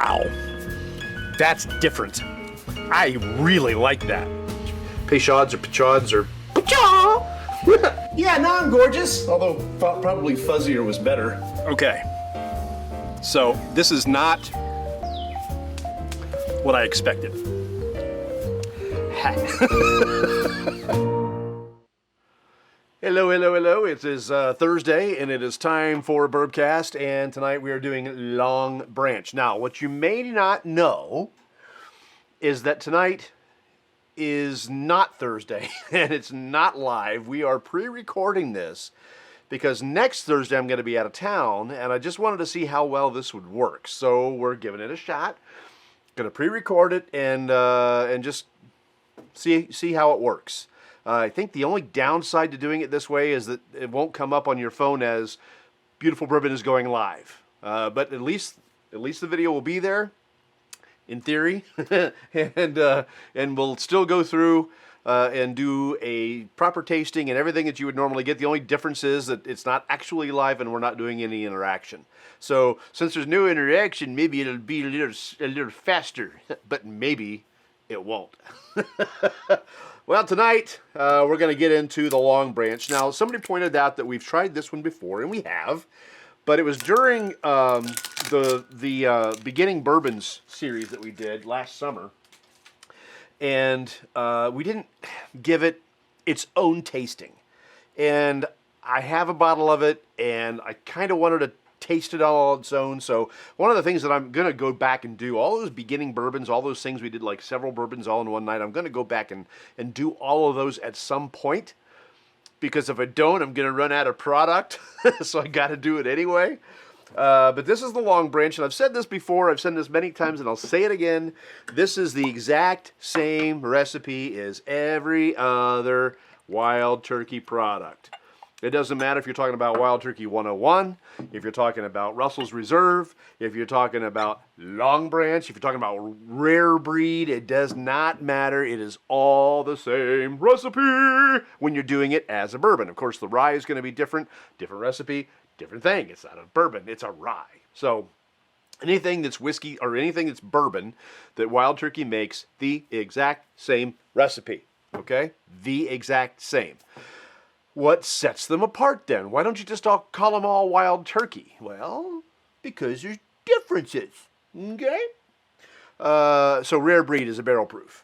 Wow, that's different. I really like that. Peychauds or Peychauds or Yeah, now I'm gorgeous. Although probably fuzzier was better. Okay, so this is not what I expected. Hello, hello, hello. It is Thursday, and it is time for Bourbcast, and tonight we are doing Longbranch. Now, what you may not know is that tonight is not Thursday, and it's not live. We are pre-recording this because next Thursday I'm going to be out of town, and I just wanted to see how well this would work. So we're giving it a shot. Going to pre-record it and just see how it works. I think the only downside to doing it this way is that it won't come up on your phone as Beautiful Bourbon is going live. But at least the video will be there, in theory, and we'll still go through and do a proper tasting and everything that you would normally get. The only difference is that it's not actually live and we're not doing any interaction. So since there's no interaction, maybe it'll be a little faster, but maybe it won't. Well, tonight we're going to get into the Longbranch. Now, somebody pointed out that we've tried this one before, and we have, but it was during the Beginning Bourbons series that we did last summer, and we didn't give it its own tasting. And I have a bottle of it, and I kind of wanted to taste it all on its own. So one of the things that I'm going to go back and do, all those beginning bourbons, all those things we did, like several bourbons all in one night, I'm going to go back and do all of those at some point, because if I don't, I'm going to run out of product. So I got to do it anyway. But this is the Longbranch, and I've said this before, I've said this many times, and I'll say it again. This is the exact same recipe as every other Wild Turkey product. It doesn't matter if you're talking about Wild Turkey 101, if you're talking about Russell's Reserve, if you're talking about Longbranch, if you're talking about Rare Breed, it does not matter. It is all the same recipe when you're doing it as a bourbon. Of course, the rye is going to be different recipe, different thing. It's not a bourbon, it's a rye. So anything that's whiskey or anything that's bourbon that Wild Turkey makes, the exact same recipe, okay? The exact same. What sets them apart then? Why don't you just call them all Wild Turkey? Well, because there's differences, okay? So Rare Breed is a barrel proof.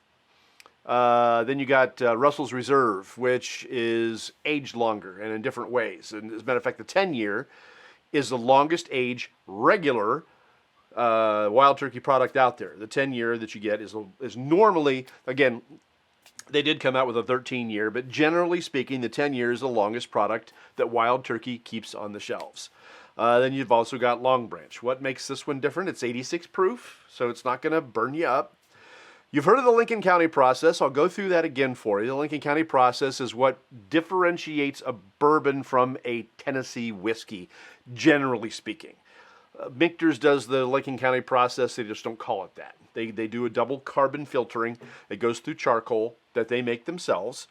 Then you got Russell's Reserve, which is aged longer and in different ways. And as a matter of fact, the 10-year is the longest age regular Wild Turkey product out there. The 10-year that you get is normally, again, they did come out with a 13-year, but generally speaking, the 10-year is the longest product that Wild Turkey keeps on the shelves. Then you've also got Longbranch. What makes this one different? It's 86 proof, so it's not going to burn you up. You've heard of the Lincoln County process. I'll go through that again for you. The Lincoln County process is what differentiates a bourbon from a Tennessee whiskey, generally speaking. Michter's does the Lincoln County process. They just don't call it that. They do a double carbon filtering. It goes through charcoal that they make themselves.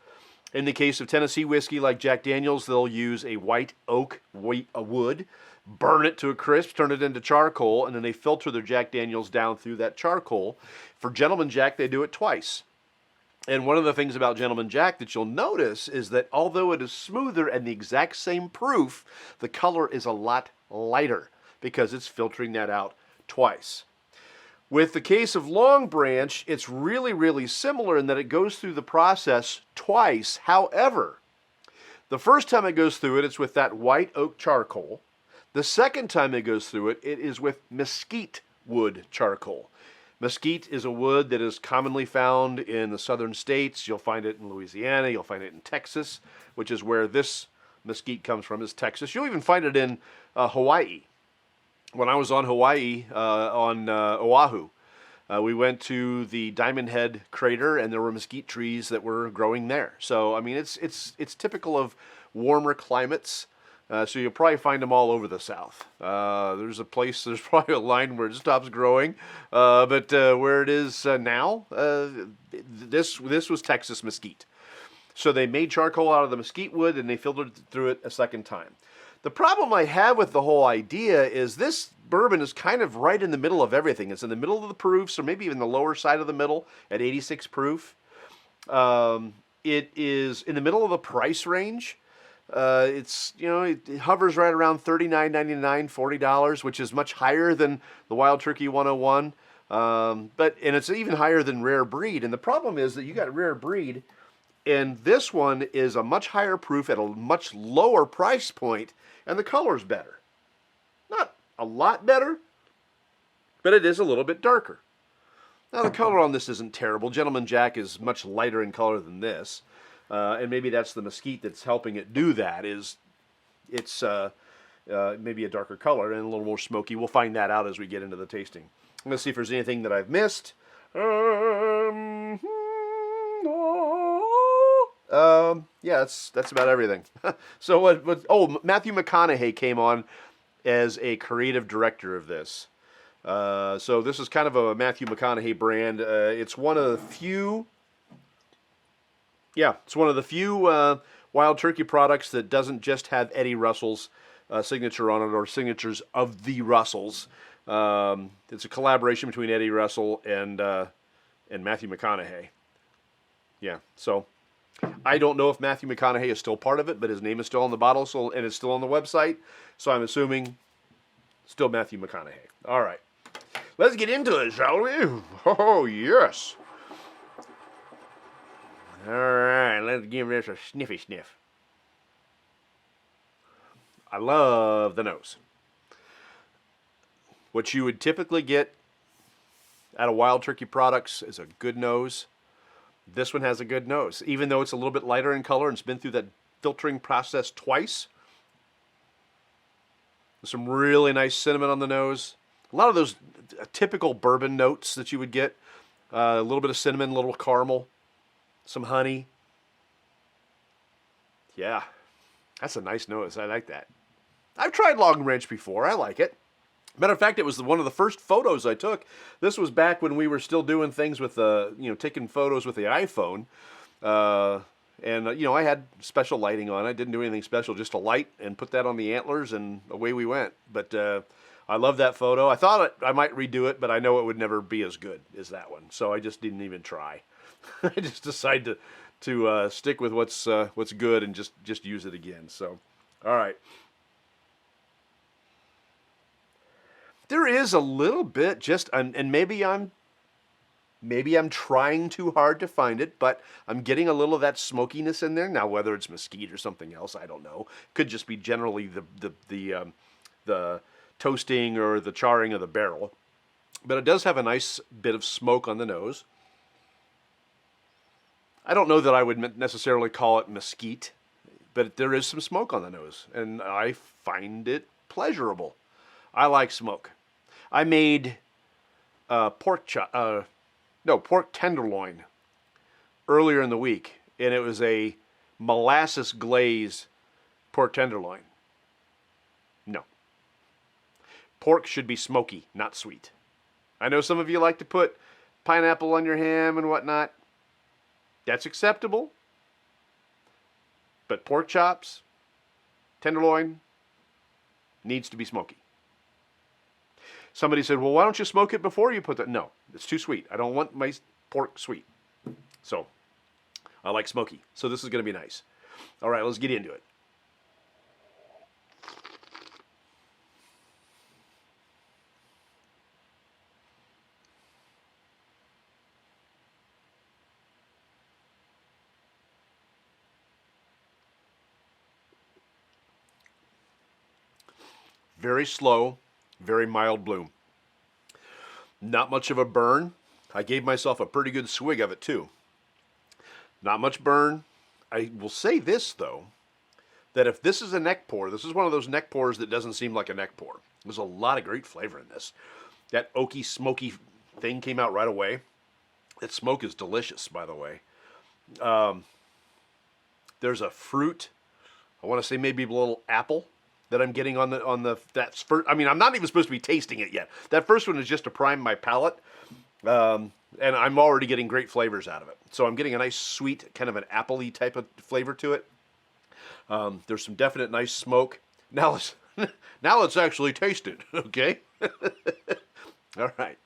In the case of Tennessee whiskey, like Jack Daniel's, they'll use a white oak wood, burn it to a crisp, turn it into charcoal, and then they filter their Jack Daniel's down through that charcoal. For Gentleman Jack, they do it twice. And one of the things about Gentleman Jack that you'll notice is that although it is smoother and the exact same proof, the color is a lot lighter because it's filtering that out twice. With the case of Longbranch, it's really, really similar in that it goes through the process twice. However, the first time it goes through it, it's with that white oak charcoal. The second time it goes through it, it is with mesquite wood charcoal. Mesquite is a wood that is commonly found in the southern states. You'll find it in Louisiana. You'll find it in Texas, which is where this mesquite comes from, is Texas. You'll even find it in Hawaii. When I was on Hawaii, on Oahu, we went to the Diamond Head crater, and there were mesquite trees that were growing there. So, I mean, it's typical of warmer climates. So you'll probably find them all over the South. There's probably a line where it stops growing, but where it is now, this was Texas mesquite. So they made charcoal out of the mesquite wood, and they filtered through it a second time. The problem I have with the whole idea is this bourbon is kind of right in the middle of everything. It's in the middle of the proofs, or maybe even the lower side of the middle at 86 proof. It is in the middle of the price range. It hovers right around $39.99, $40, which is much higher than the Wild Turkey 101. And it's even higher than Rare Breed. And the problem is that you got Rare Breed, and this one is a much higher proof at a much lower price point, and the color's better. Not a lot better, but it is a little bit darker. Now, the color on this isn't terrible. Gentleman Jack is much lighter in color than this. And maybe that's the mesquite that's helping it do that. It's maybe a darker color and a little more smoky. We'll find that out as we get into the tasting. I'm going to see if there's anything that I've missed. Yeah, that's about everything. So Matthew McConaughey came on as a creative director of this. So this is kind of a Matthew McConaughey brand. It's one of the few. Yeah, it's one of the few Wild Turkey products that doesn't just have Eddie Russell's signature on it, or signatures of the Russells. It's a collaboration between Eddie Russell and Matthew McConaughey. Yeah, so I don't know if Matthew McConaughey is still part of it, but his name is still on the bottle, and it's still on the website. So I'm assuming still Matthew McConaughey. All right, let's get into it, shall we? Oh yes. All right, let's give this a sniffy sniff. I love the nose. What you would typically get out of Wild Turkey products is a good nose. This one has a good nose, even though it's a little bit lighter in color and it's been through that filtering process twice. There's some really nice cinnamon on the nose. A lot of those typical bourbon notes that you would get. A little bit of cinnamon, a little caramel. Some honey. Yeah, that's a nice nose. I like that. I've tried Longbranch before. I like it. Matter of fact, it was one of the first photos I took. This was back when we were still doing things with taking photos with the iPhone. I had special lighting on. I didn't do anything special, just a light and put that on the antlers, and away we went. But I love that photo. I thought I might redo it, but I know it would never be as good as that one. So I just didn't even try. I just decided to stick with what's good and just use it again. So, all right. There is a little bit and maybe I'm trying too hard to find it, but I'm getting a little of that smokiness in there. Now, whether it's mesquite or something else, I don't know. Could just be generally the toasting or the charring of the barrel. But it does have a nice bit of smoke on the nose. I don't know that I would necessarily call it mesquite, but there is some smoke on the nose, and I find it pleasurable. I like smoke. I made pork tenderloin earlier in the week, and it was a molasses glazed pork tenderloin. No. Pork should be smoky, not sweet. I know some of you like to put pineapple on your ham and whatnot. That's acceptable. But pork chops, tenderloin, needs to be smoky. Somebody said, well, why don't you smoke it before you put that? No, it's too sweet. I don't want my pork sweet. So, I like smoky. So this is going to be nice. All right, let's get into it. Very slow, very mild bloom. Not much of a burn. I gave myself a pretty good swig of it too. Not much burn. I will say this though, that if this is a neck pour, this is one of those neck pours that doesn't seem like a neck pour. There's a lot of great flavor in this. That oaky, smoky thing came out right away. That smoke is delicious, by the way. There's a fruit. I want to say maybe a little apple that I'm getting on that's first. I mean, I'm not even supposed to be tasting it yet. That first one is just to prime my palate, and I'm already getting great flavors out of it. So I'm getting a nice sweet, kind of an appley type of flavor to it. There's some definite nice smoke. Now let's now let's actually taste it, okay? All right.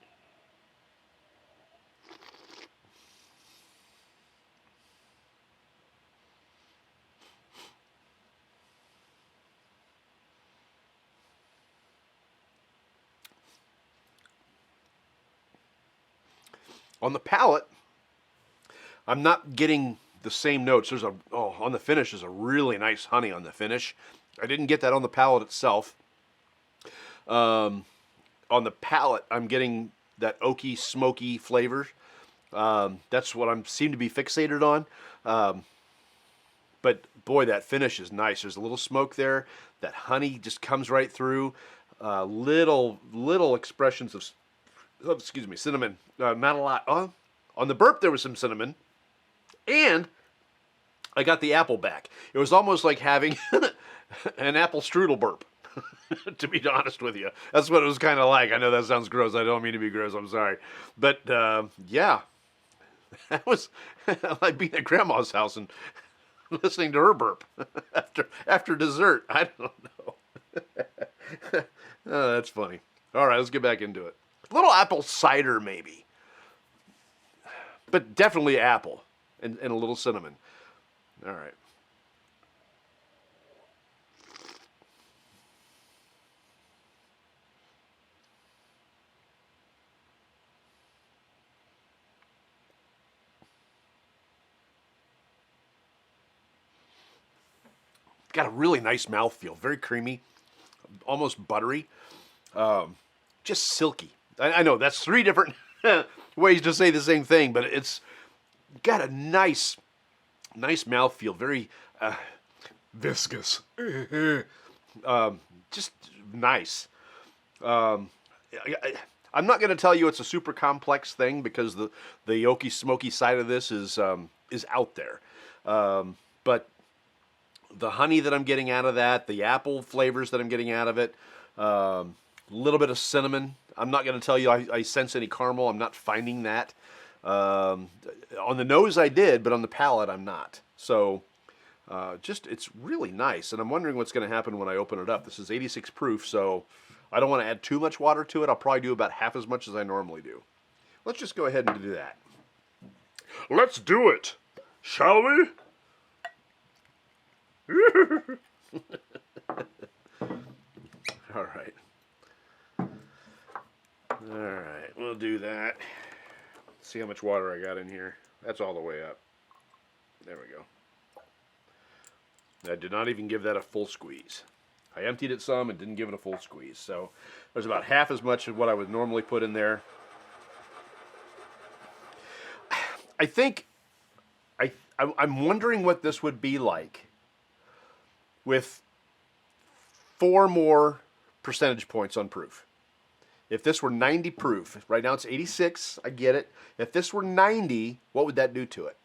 On the palate, I'm not getting the same notes. There's on the finish there's a really nice honey on the finish. I didn't get that on the palate itself. On the palate, I'm getting that oaky, smoky flavor. That's what I seem to be fixated on. But boy, that finish is nice. There's a little smoke there. That honey just comes right through. Little expressions of excuse me, cinnamon. Not a lot. On the burp, there was some cinnamon, and I got the apple back. It was almost like having an apple strudel burp. To be honest with you, that's what it was kind of like. I know that sounds gross. I don't mean to be gross. I'm sorry, but yeah, that was like being at Grandma's house and listening to her burp after dessert. I don't know. Oh, that's funny. All right, let's get back into it. A little apple cider, maybe. But definitely apple and a little cinnamon. All right. Got a really nice mouthfeel. Very creamy. Almost buttery. Just silky. I know that's three different ways to say the same thing, but it's got a nice mouthfeel. Very viscous. Just nice. I'm not going to tell you it's a super complex thing because the oaky, smoky side of this is out there. But the honey that I'm getting out of that, the apple flavors that I'm getting out of it, a little bit of cinnamon. I'm not going to tell you I sense any caramel. I'm not finding that. On the nose I did, but on the palate I'm not. So it's really nice. And I'm wondering what's going to happen when I open it up. This is 86 proof, so I don't want to add too much water to it. I'll probably do about half as much as I normally do. Let's just go ahead and do that. Let's do it, shall we? All right. All right, we'll do that. See how much water I got in here. That's all the way up. There we go. I did not even give that a full squeeze. I emptied it some and didn't give it a full squeeze. So there's about half as much of what I would normally put in there. I think I'm wondering what this would be like with 4 more percentage points on proof. If this were 90 proof, right now it's 86, I get it. If this were 90, what would that do to it?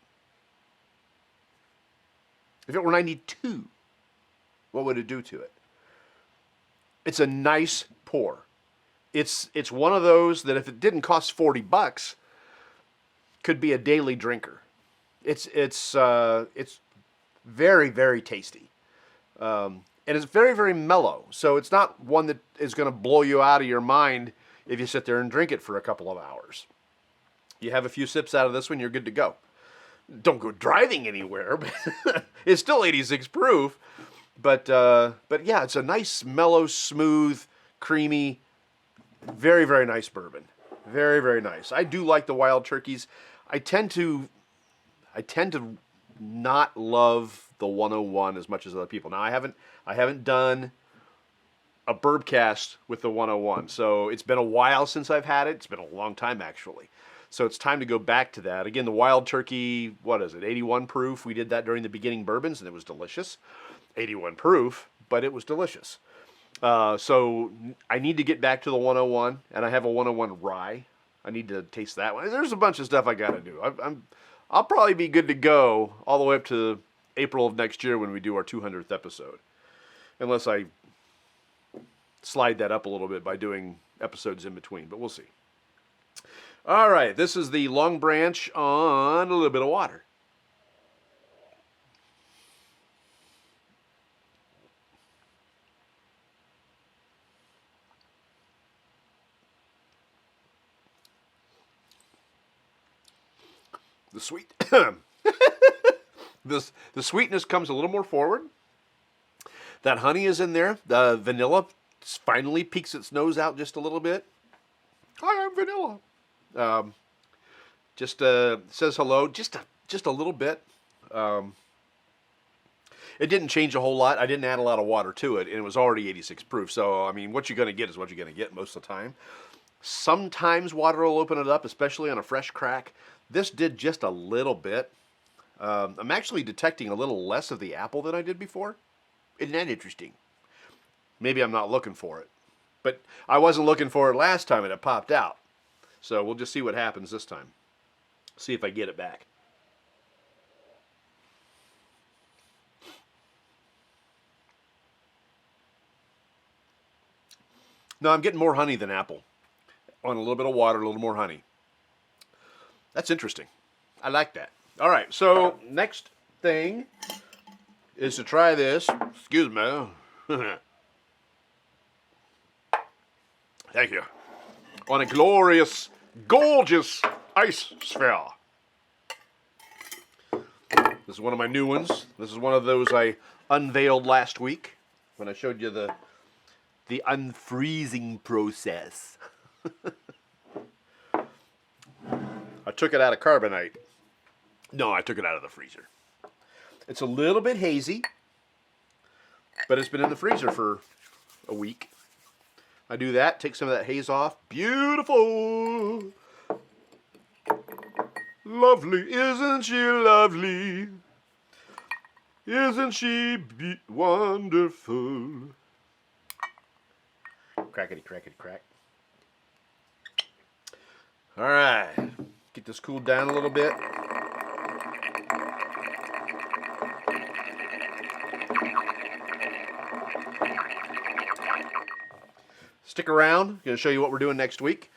If it were 92, what would it do to it? It's a nice pour. It's one of those that if it didn't cost 40 bucks, could be a daily drinker. It's very, very tasty. And it's very, very mellow. So it's not one that is going to blow you out of your mind if you sit there and drink it for a couple of hours. You have a few sips out of this one, you're good to go. Don't go driving anywhere, but it's still 86 proof. But yeah, it's a nice, mellow, smooth, creamy, very, very nice bourbon. Very, very nice. I do like the wild turkeys. I tend to not love the 101 as much as other people. Now I haven't done a Bourbcast with the 101, so it's been a while since I've had it. It's been a long time actually. So it's time to go back to that. Again, the wild turkey, what is it, 81 proof? We did that during the beginning bourbons and it was delicious. 81 proof, but it was delicious. So I need to get back to the 101, and I have a 101 rye. I need to taste that one. There's a bunch of stuff I got to do. I'll probably be good to go all the way up to April of next year when we do our 200th episode. Unless I slide that up a little bit by doing episodes in between, but we'll see. All right, this is the Longbranch on a little bit of water. The sweet, the sweetness comes a little more forward. That honey is in there. The vanilla finally peeks its nose out just a little bit. Hi, I'm vanilla. Just says hello, just a little bit. It didn't change a whole lot. I didn't add a lot of water to it, and it was already 86 proof. So, I mean, what you're going to get is what you're going to get most of the time. Sometimes water will open it up, especially on a fresh crack. This did just a little bit. I'm actually detecting a little less of the apple than I did before. Isn't that interesting? Maybe I'm not looking for it. But I wasn't looking for it last time, and it popped out. So we'll just see what happens this time. See if I get it back. No, I'm getting more honey than apple. On a little bit of water, a little more honey. That's interesting. I like that. All right, so next thing is to try this. Excuse me. Thank you. On a glorious, gorgeous ice sphere. This is one of my new ones. This is one of those I unveiled last week when I showed you the unfreezing process. I took it out of carbonite. No, I took it out of the freezer. It's a little bit hazy, but it's been in the freezer for a week. I do that, take some of that haze off. Beautiful. Lovely, isn't she lovely? Isn't she wonderful? Crackety, crackety, crack. All right, get this cooled down a little bit. Stick around. I'm going to show you what we're doing next week.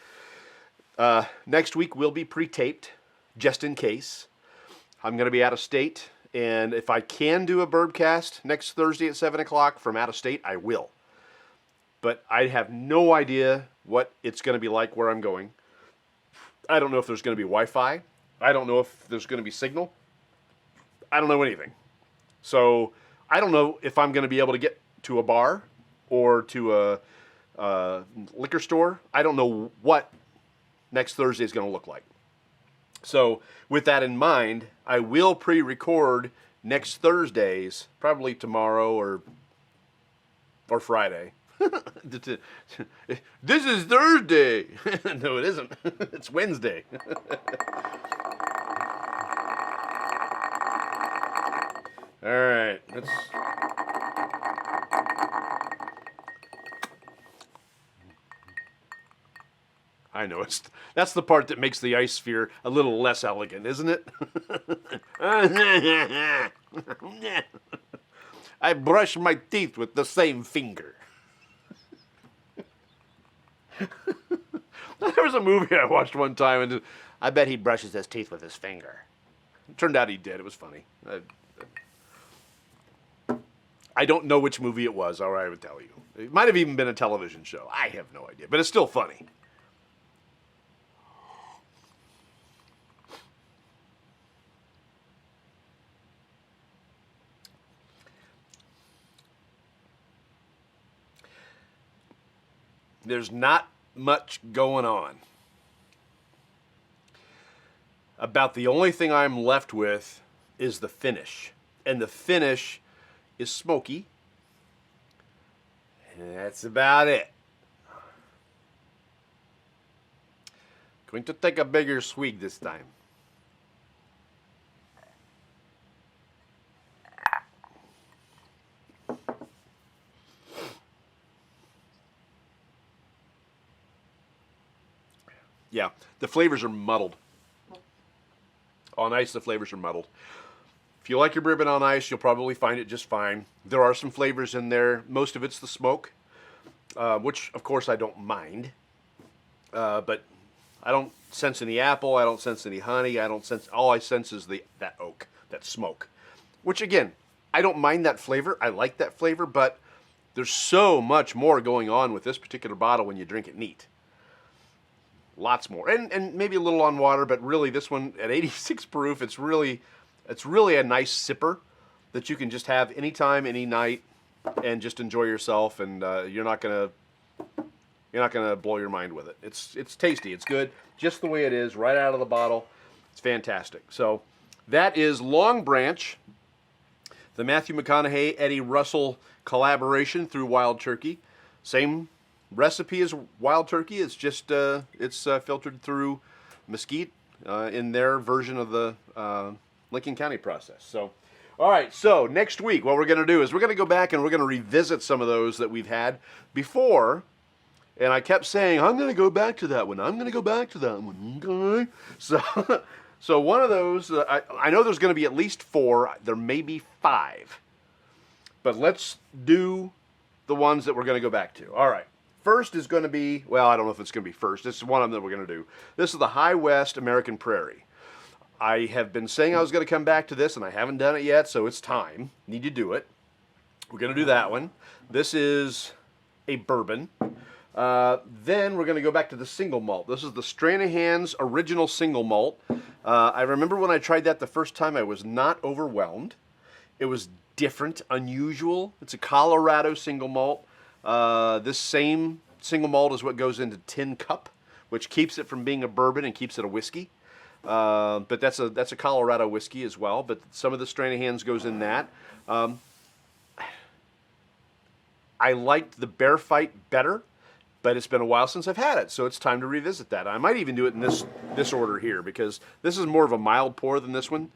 Next week will be pre-taped, just in case. I'm going to be out of state, and if I can do a Bourbcast next Thursday at 7 o'clock from out of state, I will. But I have no idea what it's going to be like where I'm going. I don't know if there's going to be Wi-Fi. I don't know if there's going to be signal. I don't know anything. So I don't know if I'm going to be able to get to a bar or to a liquor store. I don't know what next Thursday is going to look like. So with that in mind, I will pre-record next Thursdays, probably tomorrow or Friday. This is Thursday. No, it isn't. It's Wednesday. All right, let's. I know that's the part that makes the ice sphere a little less elegant, isn't it? I brush my teeth with the same finger. There was a movie I watched one time, and I bet he brushes his teeth with his finger. It turned out he did. It was funny. I don't know which movie it was, or I would tell you. It might have even been a television show. I have no idea, but it's still funny. There's not much going on. About the only thing I'm left with is the finish. And the finish is smoky. And that's about it. Going to take a bigger swig this time. Yeah, the flavors are muddled. On ice, the flavors are muddled. If you like your bourbon on ice, you'll probably find it just fine. There are some flavors in there. Most of it's the smoke, which, of course, I don't mind. But I don't sense any apple. I don't sense any honey. All I sense is that oak, that smoke. Which, again, I don't mind that flavor. I like that flavor, but there's so much more going on with this particular bottle when you drink it neat. lots more, and maybe a little on water, but really this one at 86 proof, it's really a nice sipper that you can just have anytime, any night, and just enjoy yourself, and you're not gonna blow your mind with it. It's tasty, it's good, just the way it is, right out of the bottle. It's fantastic. So that is Longbranch, the Matthew McConaughey, Eddie Russell collaboration through Wild Turkey. Same recipe as Wild Turkey. It's just it's filtered through mesquite in their version of the Lincoln County process. So, all right. So next week, what we're going to do is we're going to go back and we're going to revisit some of those that we've had before. And I kept saying, I'm going to go back to that one. I'm going to go back to that one. Okay. So one of those, I know there's going to be at least 4. There may be 5. But let's do the ones that we're going to go back to. All right. First is going to be, well, I don't know if it's going to be first. This is one of them that we're going to do. This is the High West American Prairie. I have been saying I was going to come back to this, and I haven't done it yet, so it's time. Need to do it. We're going to do that one. This is a bourbon. Then we're going to go back to the single malt. This is the Stranahan's Original Single Malt. I remember when I tried that the first time, I was not overwhelmed. It was different, unusual. It's a Colorado single malt. This same single malt is what goes into tin cup, which keeps it from being a bourbon and keeps it a whiskey. But that's a Colorado whiskey as well. But some of the Stranahan's goes in that. I liked the Bear Fight better, but it's been a while since I've had it, so it's time to revisit that. I might even do it in this order here, because this is more of a mild pour than this one.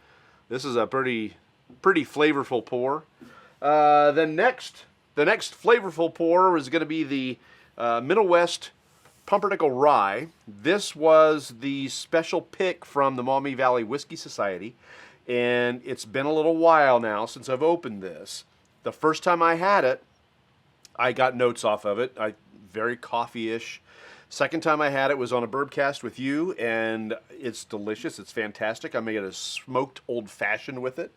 This is a pretty flavorful pour. The next flavorful pour is going to be the Middle West Pumpernickel Rye. This was the special pick from the Maumee Valley Whiskey Society, and it's been a little while now since I've opened this. The first time I had it, I got notes off of it. Very coffee-ish. Second time I had it was on a Bourbcast with you, and it's delicious. It's fantastic. I made a smoked old-fashioned with it,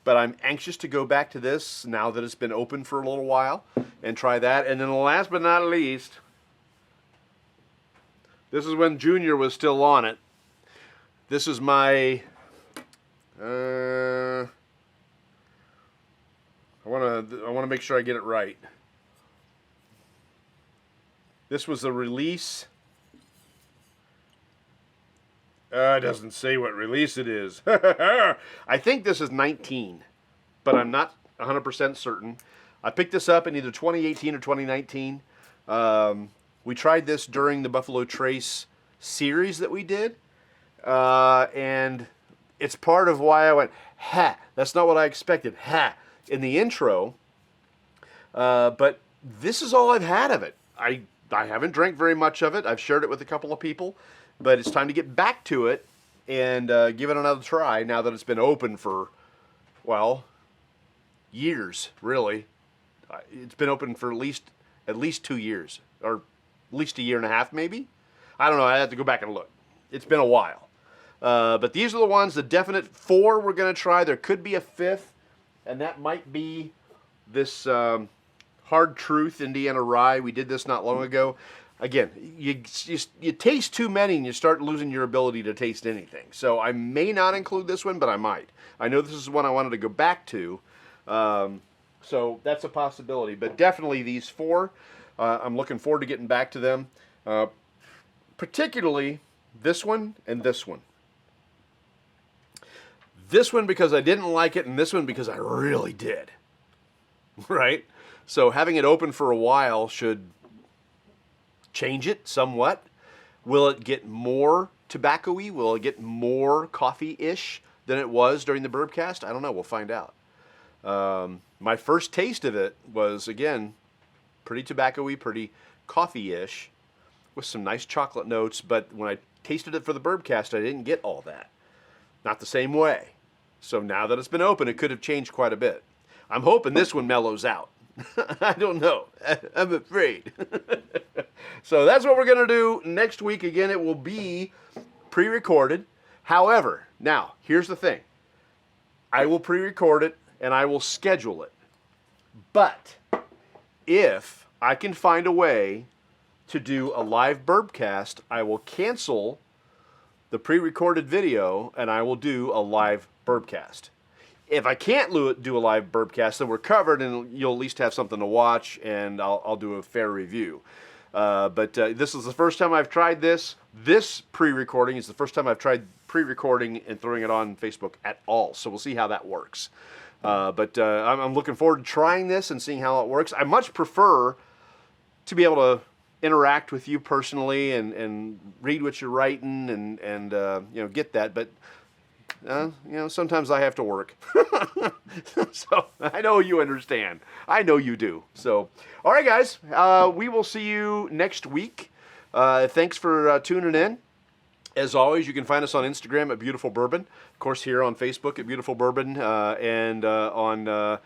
but I'm anxious to go back to this now that it's been open for a little while and try that. And then last but not least, this is when Junior was still on it. This is my I want to make sure I get it right. This was the release. It doesn't say what release it is. I think this is 19, but I'm not 100% certain. I picked this up in either 2018 or 2019. We tried this during the Buffalo Trace series that we did, and it's part of why I went, ha, that's not what I expected, ha, in the intro. But this is all I've had of it. I haven't drank very much of it. I've shared it with a couple of people, but it's time to get back to it and give it another try now that it's been open for, well, years, really. It's been open for at least 2 years, or at least a year and a half, maybe. I don't know. I have to go back and look. It's been a while. But these are the ones, the definite 4 we're going to try. There could be a 5th, and that might be this Hard Truth Indiana Rye. We did this not long ago. Again, you taste too many and you start losing your ability to taste anything. So I may not include this one, but I might. I know this is one I wanted to go back to. So that's a possibility. But definitely these 4, I'm looking forward to getting back to them. Particularly this one and this one. This one because I didn't like it, and this one because I really did. Right? So having it open for a while should change it somewhat. Will it get more tobacco-y? Will it get more coffee-ish than it was during the Bourbcast? I don't know. We'll find out. My first taste of it was, again, pretty tobacco-y, pretty coffee-ish, with some nice chocolate notes. But when I tasted it for the Bourbcast, I didn't get all that. Not the same way. So now that it's been open, it could have changed quite a bit. I'm hoping this one mellows out. I don't know. I'm afraid. So that's what we're going to do next week. Again, it will be pre-recorded. However, now, here's the thing. I will pre-record it, and I will schedule it. But if I can find a way to do a live Bourbcast, I will cancel the pre-recorded video and I will do a live Bourbcast. If I can't do a live Bourbcast, then we're covered and you'll at least have something to watch, and I'll do a fair review. But this is the first time I've tried this. This pre-recording is the first time I've tried pre-recording and throwing it on Facebook at all. So we'll see how that works. But I'm looking forward to trying this and seeing how it works. I much prefer to be able to interact with you personally and read what you're writing and you know, get that. But you know, sometimes I have to work. So I know you understand. I know you do. So, all right, guys, we will see you next week. Thanks for tuning in. As always, you can find us on Instagram at Beautiful Bourbon. Of course, here on Facebook at Beautiful Bourbon, and on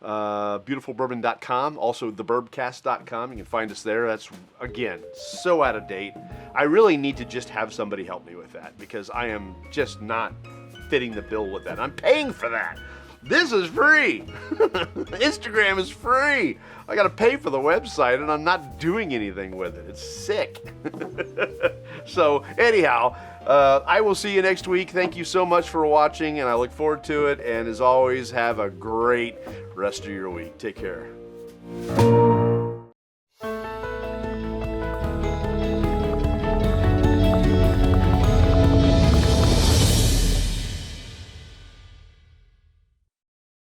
beautifulbourbon.com, also thebourbcast.com. You can find us there. That's, again, so out of date. I really need to just have somebody help me with that, because I am just not fitting the bill with that. I'm paying for that. This is free. Instagram is free. I got to pay for the website, and I'm not doing anything with it. It's sick. So anyhow, I will see you next week. Thank you so much for watching, and I look forward to it. And as always, have a great rest of your week. Take care.